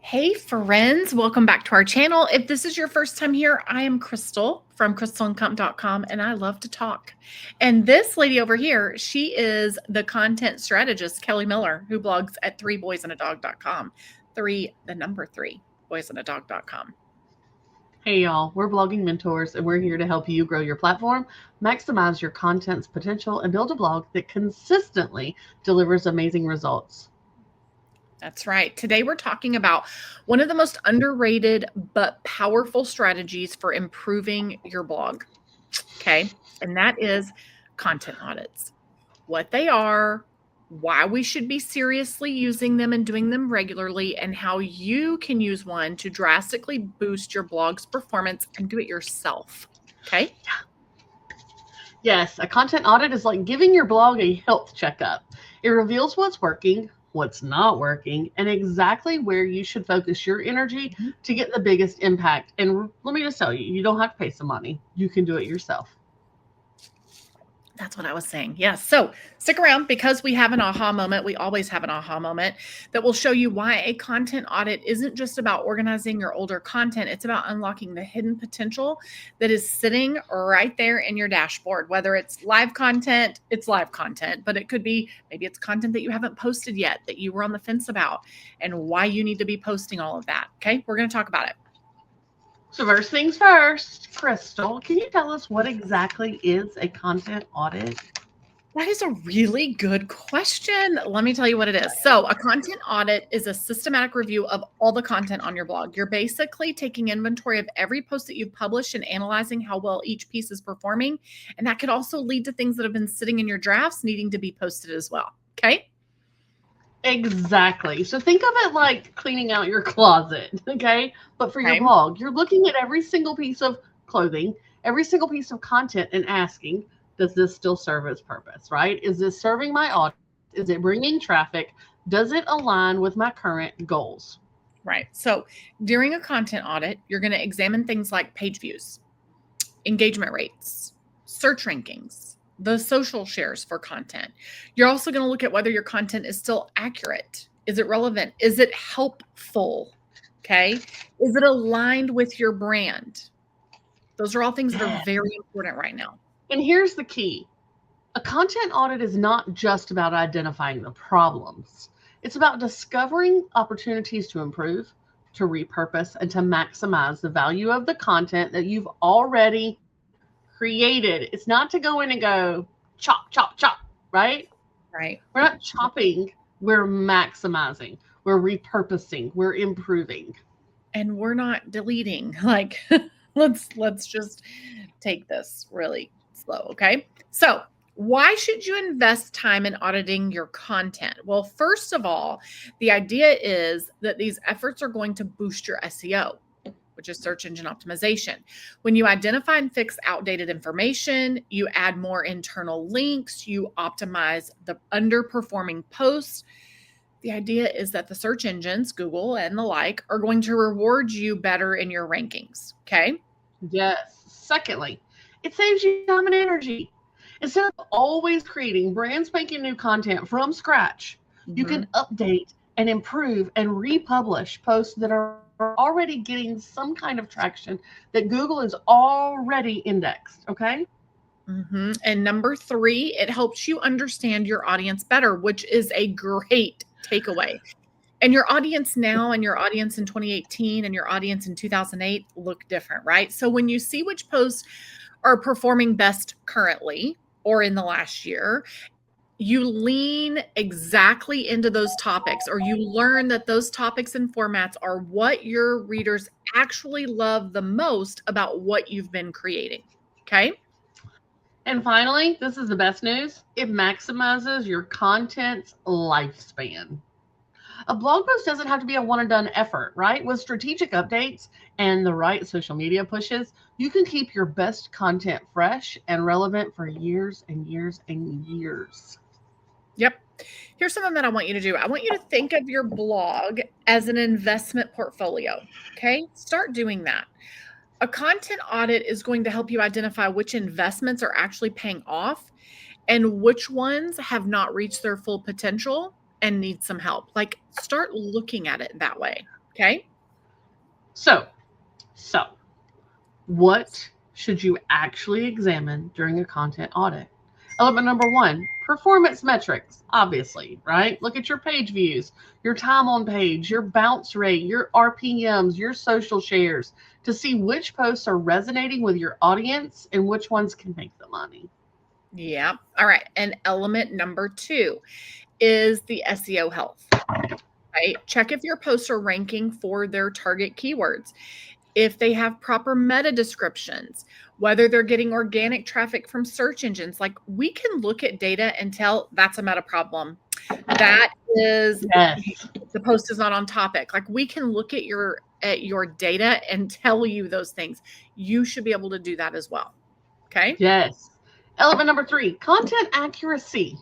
Hey friends, welcome back to our channel. If this is your first time here, I am Crystal from crystalandcomp.com and I love to talk. And this lady over here, she is the content strategist, Kelli Miller, who blogs at 3boysandadog.com. 3, the number 3, boysandadog.com. Hey y'all, we're blogging mentors and we're here to help you grow your platform, maximize your content's potential, and build a blog that consistently delivers amazing results. That's right. Today we're talking about one of the most underrated but powerful strategies for improving your blog. Okay. And that is content audits. What they are, why we should be seriously using them and doing them regularly, and how you can use one to drastically boost your blog's performance and do it yourself. Okay. Yes, a content audit is like giving your blog a health checkup. It reveals what's working, what's not working, and exactly where you should focus your energy to get the biggest impact. And let me just tell you, you don't have to pay some money. You can do it yourself. That's what I was saying. Yes. So stick around because we have an aha moment. We always have an aha moment that will show you why a content audit isn't just about organizing your older content. It's about unlocking the hidden potential that is sitting right there in your dashboard. Whether it's live content, it's live content, but it could be, maybe it's content that you haven't posted yet that you were on the fence about and why you need to be posting all of that. Okay. We're going to talk about it. So first things first, Crystal, can you tell us what exactly is a content audit? That is a really good question. Let me tell you what it is. So a content audit is a systematic review of all the content on your blog. You're basically taking inventory of every post that you've published and analyzing how well each piece is performing. And that could also lead to things that have been sitting in your drafts needing to be posted as well. Okay. Exactly. So think of it like cleaning out your closet, okay? But for your blog, you're looking at every single piece of clothing, every single piece of content and asking, does this still serve its purpose, right? Is this serving my audience? Is it bringing traffic? Does it align with my current goals? Right. So during a content audit, you're going to examine things like page views, engagement rates, search rankings, the social shares for content. You're also going to look at whether your content is still accurate. Is it relevant? Is it helpful? Okay. Is it aligned with your brand? Those are all things that are very important right now. And here's the key. A content audit is not just about identifying the problems. It's about discovering opportunities to improve, to repurpose, and to maximize the value of the content that you've already created. It's not to go in and go chop, chop, chop, right? Right. We're not chopping, we're maximizing, we're repurposing, we're improving. And we're not deleting. Like, let's just take this really slow, okay? So why should you invest time in auditing your content? Well, first of all, the idea is that these efforts are going to boost your SEO, which is search engine optimization. When you identify and fix outdated information, you add more internal links, you optimize the underperforming posts. The idea is that the search engines, Google and the like, are going to reward you better in your rankings. Okay. Yes. Secondly, it saves you time and energy. Instead of always creating brand spanking new content from scratch, you can update and improve and republish posts that are already getting some kind of traction that Google is already indexed. Okay. And number 3, it helps you understand your audience better, which is a great takeaway. And your audience now and your audience in 2018 and your audience in 2008 look different, right? So when you see which posts are performing best currently or in the last year, you lean exactly into those topics, or you learn that those topics and formats are what your readers actually love the most about what you've been creating. Okay. And finally, this is the best news. It maximizes your content's lifespan. A blog post doesn't have to be a one and done effort, right? With strategic updates and the right social media pushes, you can keep your best content fresh and relevant for years and years and years. Yep. Here's something that I want you to do. I want you to think of your blog as an investment portfolio. Okay. Start doing that. A content audit is going to help you identify which investments are actually paying off and which ones have not reached their full potential and need some help. Like, start looking at it that way. Okay. So, what should you actually examine during a content audit? Element number 1, performance metrics, obviously, right? Look at your page views, your time on page, your bounce rate, your RPMs, your social shares to see which posts are resonating with your audience and which ones can make the money. Yeah. All right. And element number 2 is the SEO health, right? Check if your posts are ranking for their target keywords, if they have proper meta descriptions, whether they're getting organic traffic from search engines. Like, we can look at data and tell that's a meta problem. That is, Yes. the post is not on topic. Like, we can look at your data and tell you those things. You should be able to do that as well. Okay. Yes. Element number 3, content accuracy.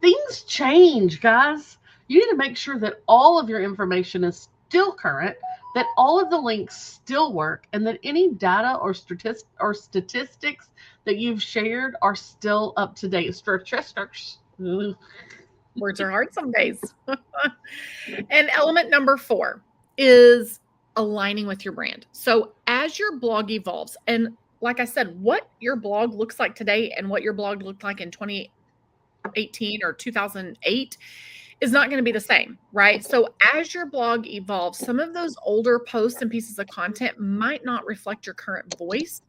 Things change, guys. You need to make sure that all of your information is still current, that all of the links still work, and that any data or statistics that you've shared are still up to date. Statistics. Words are hard some days. And element number 4 is aligning with your brand. So as your blog evolves, and like I said, what your blog looks like today and what your blog looked like in 2018 or 2008 is not going to be the same, right? So as your blog evolves, some of those older posts and pieces of content might not reflect your current voice.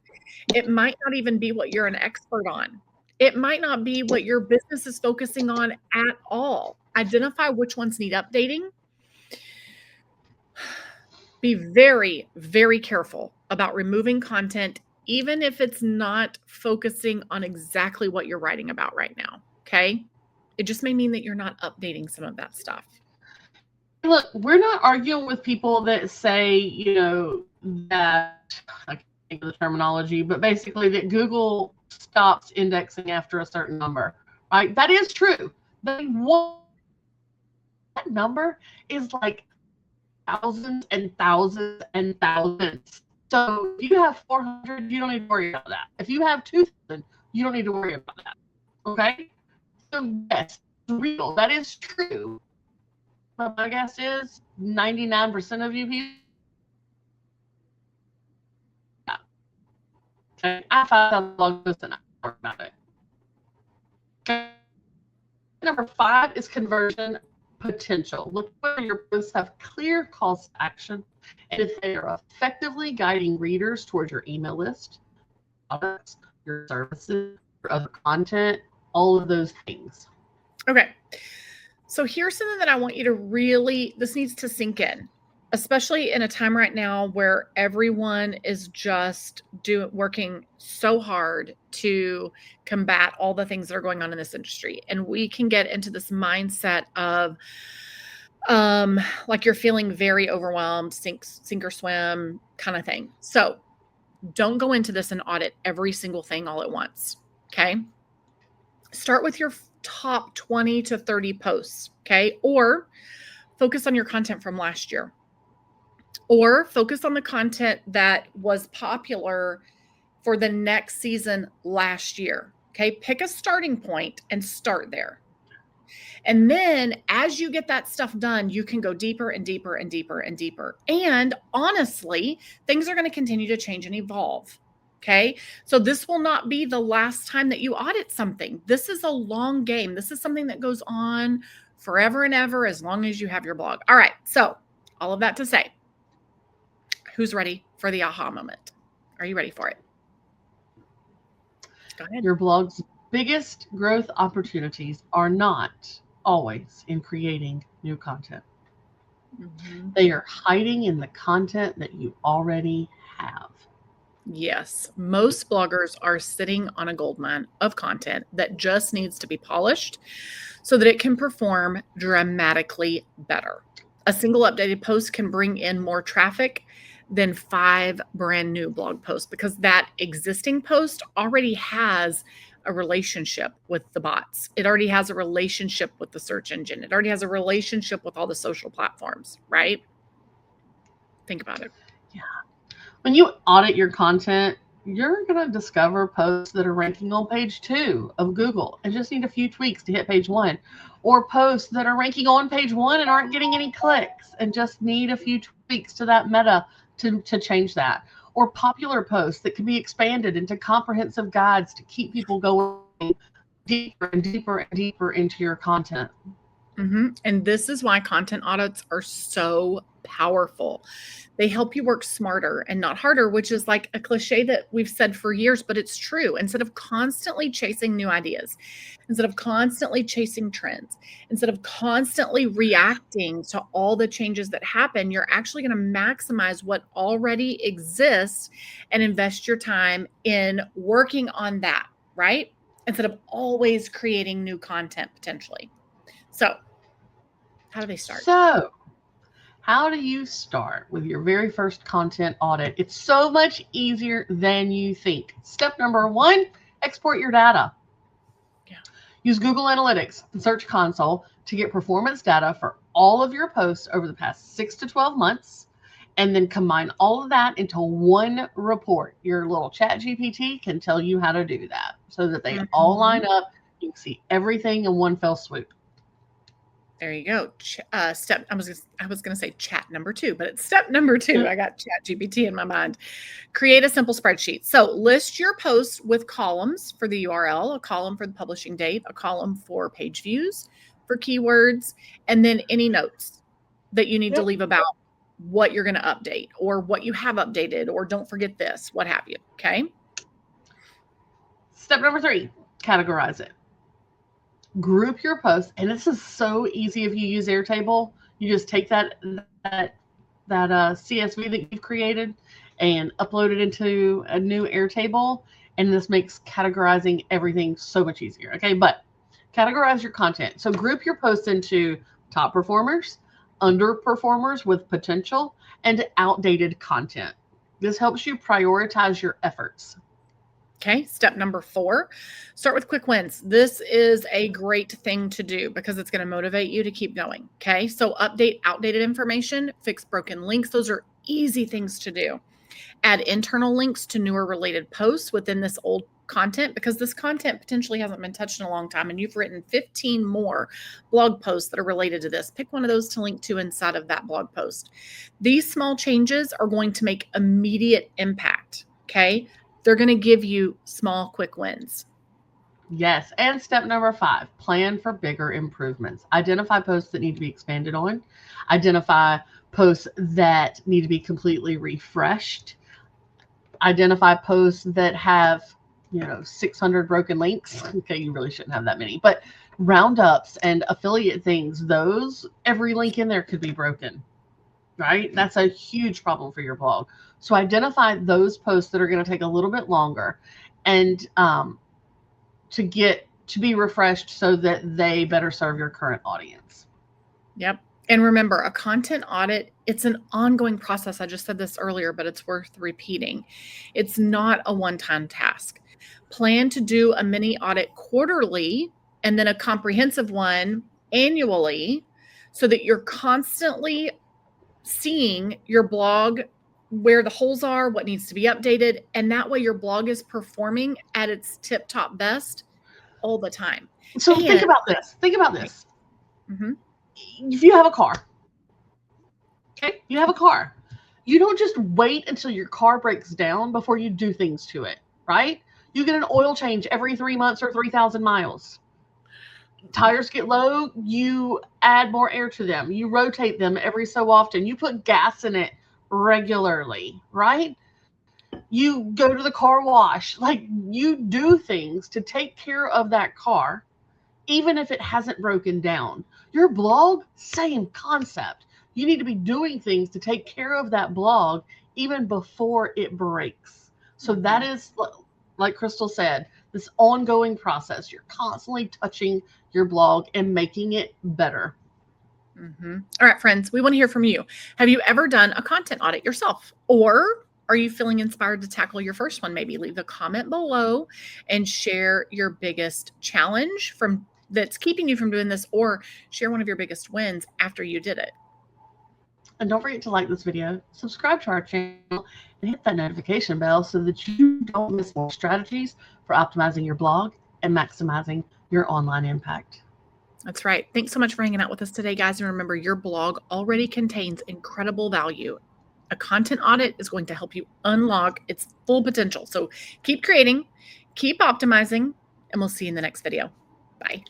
It might not even be what you're an expert on. It might not be what your business is focusing on at all. Identify which ones need updating. Be very, very careful about removing content, even if it's not focusing on exactly what you're writing about right now. Okay. It just may mean that you're not updating some of that stuff. Look, we're not arguing with people that say, that, I can't think of the terminology, but basically that Google stops indexing after a certain number, right? That is true. But that number is like thousands and thousands and thousands. So if you have 400, you don't need to worry about that. If you have 2,000, you don't need to worry about that. Okay? So yes, it's real. That is true. But my guess is 99% of you people. Yeah. Okay. I found blog posts and I worry about it. Okay. Number 5 is conversion potential. Look whether your posts have clear calls to action and if they are effectively guiding readers towards your email list, products, your services, your other content, all of those things. Okay. So here's something that I want you to really, this needs to sink in, especially in a time right now where everyone is just working so hard to combat all the things that are going on in this industry. And we can get into this mindset of like you're feeling very overwhelmed, sink or swim kind of thing. So don't go into this and audit every single thing all at once. Okay. Start with your top 20 to 30 posts. Okay. Or focus on your content from last year, or focus on the content that was popular for the next season last year. Okay. Pick a starting point and start there. And then as you get that stuff done, you can go deeper and deeper and deeper and deeper. And honestly, things are going to continue to change and evolve. Okay. So this will not be the last time that you audit something. This is a long game. This is something that goes on forever and ever, as long as you have your blog. All right. So all of that to say, who's ready for the aha moment? Are you ready for it? Go ahead. Your blog's biggest growth opportunities are not always in creating new content. Mm-hmm. They are hiding in the content that you already have. Yes, most bloggers are sitting on a goldmine of content that just needs to be polished so that it can perform dramatically better. A single updated post can bring in more traffic than 5 brand new blog posts because that existing post already has a relationship with the bots. It already has a relationship with the search engine. It already has a relationship with all the social platforms, right? Think about it. Yeah. When you audit your content, you're going to discover posts that are ranking on page 2 of Google and just need a few tweaks to hit page 1, or posts that are ranking on page 1 and aren't getting any clicks and just need a few tweaks to that meta to change that, or popular posts that can be expanded into comprehensive guides to keep people going deeper and deeper and deeper into your content. And this is why content audits are so powerful. They help you work smarter and not harder, which is like a cliche that we've said for years, but it's true. Instead of constantly chasing new ideas, instead of constantly chasing trends, instead of constantly reacting to all the changes that happen, you're actually going to maximize what already exists and invest your time in working on that, right? Instead of always creating new content potentially. So, how do they start? So, how do you start with your very first content audit? It's so much easier than you think. Step number 1, export your data. Yeah. Use Google Analytics and Search Console to get performance data for all of your posts over the past 6 to 12 months, and then combine all of that into one report. Your little chat GPT can tell you how to do that so that they all line up. You can see everything in one fell swoop. There you go. I was going to say chat number 2, but it's step number 2. I got chat GPT in my mind. Create a simple spreadsheet. So list your posts with columns for the URL, a column for the publishing date, a column for page views, for keywords, and then any notes that you need to leave about what you're going to update or what you have updated, or don't forget this, what have you. Okay. Step number 3, categorize it. Group your posts, and this is so easy if you use Airtable. You just take that CSV that you've created and upload it into a new Airtable, and this makes categorizing everything so much easier. Okay, but categorize your content. So group your posts into top performers, underperformers with potential, and outdated content. This helps you prioritize your efforts. Okay, step number 4, start with quick wins. This is a great thing to do because it's going to motivate you to keep going. Okay, so update outdated information, fix broken links. Those are easy things to do. Add internal links to newer related posts within this old content, because this content potentially hasn't been touched in a long time and you've written 15 more blog posts that are related to this. Pick one of those to link to inside of that blog post. These small changes are going to make immediate impact. Okay. They're going to give you small, quick wins. Yes. And step number 5, plan for bigger improvements. Identify posts that need to be expanded on. Identify posts that need to be completely refreshed. Identify posts that have, 600 broken links. Okay, you really shouldn't have that many. But roundups and affiliate things, every link in there could be broken. Right? That's a huge problem for your blog. So identify those posts that are going to take a little bit longer and to be refreshed so that they better serve your current audience. Yep. And remember, a content audit, it's an ongoing process. I just said this earlier, but it's worth repeating. It's not a one-time task. Plan to do a mini audit quarterly and then a comprehensive one annually so that you're constantly seeing your blog, where the holes are, what needs to be updated. And that way your blog is performing at its tip-top best all the time. So think about this. Mm-hmm. If you have a car, okay, you have a car. You don't just wait until your car breaks down before you do things to it, right? You get an oil change every 3 months or 3,000 miles. Tires get low, you add more air to them. You rotate them every so often. You put gas in it regularly, right? You go to the car wash. Like, you do things to take care of that car, even if it hasn't broken down. Your blog, same concept. You need to be doing things to take care of that blog even before it breaks. So that is, like Crystal said, this ongoing process. You're constantly touching your blog and making it better. All right, friends, we want to hear from you. Have you ever done a content audit yourself? Or Are you feeling inspired to tackle your first one? Maybe leave a comment below and share your biggest challenge that's keeping you from doing this, or share one of your biggest wins after you did it. And don't forget to like this video, subscribe to our channel, and hit that notification bell so that you don't miss more strategies for optimizing your blog and maximizing your online impact. That's right. Thanks so much for hanging out with us today, guys. And remember, your blog already contains incredible value. A content audit is going to help you unlock its full potential. So keep creating, keep optimizing, and we'll see you in the next video. Bye.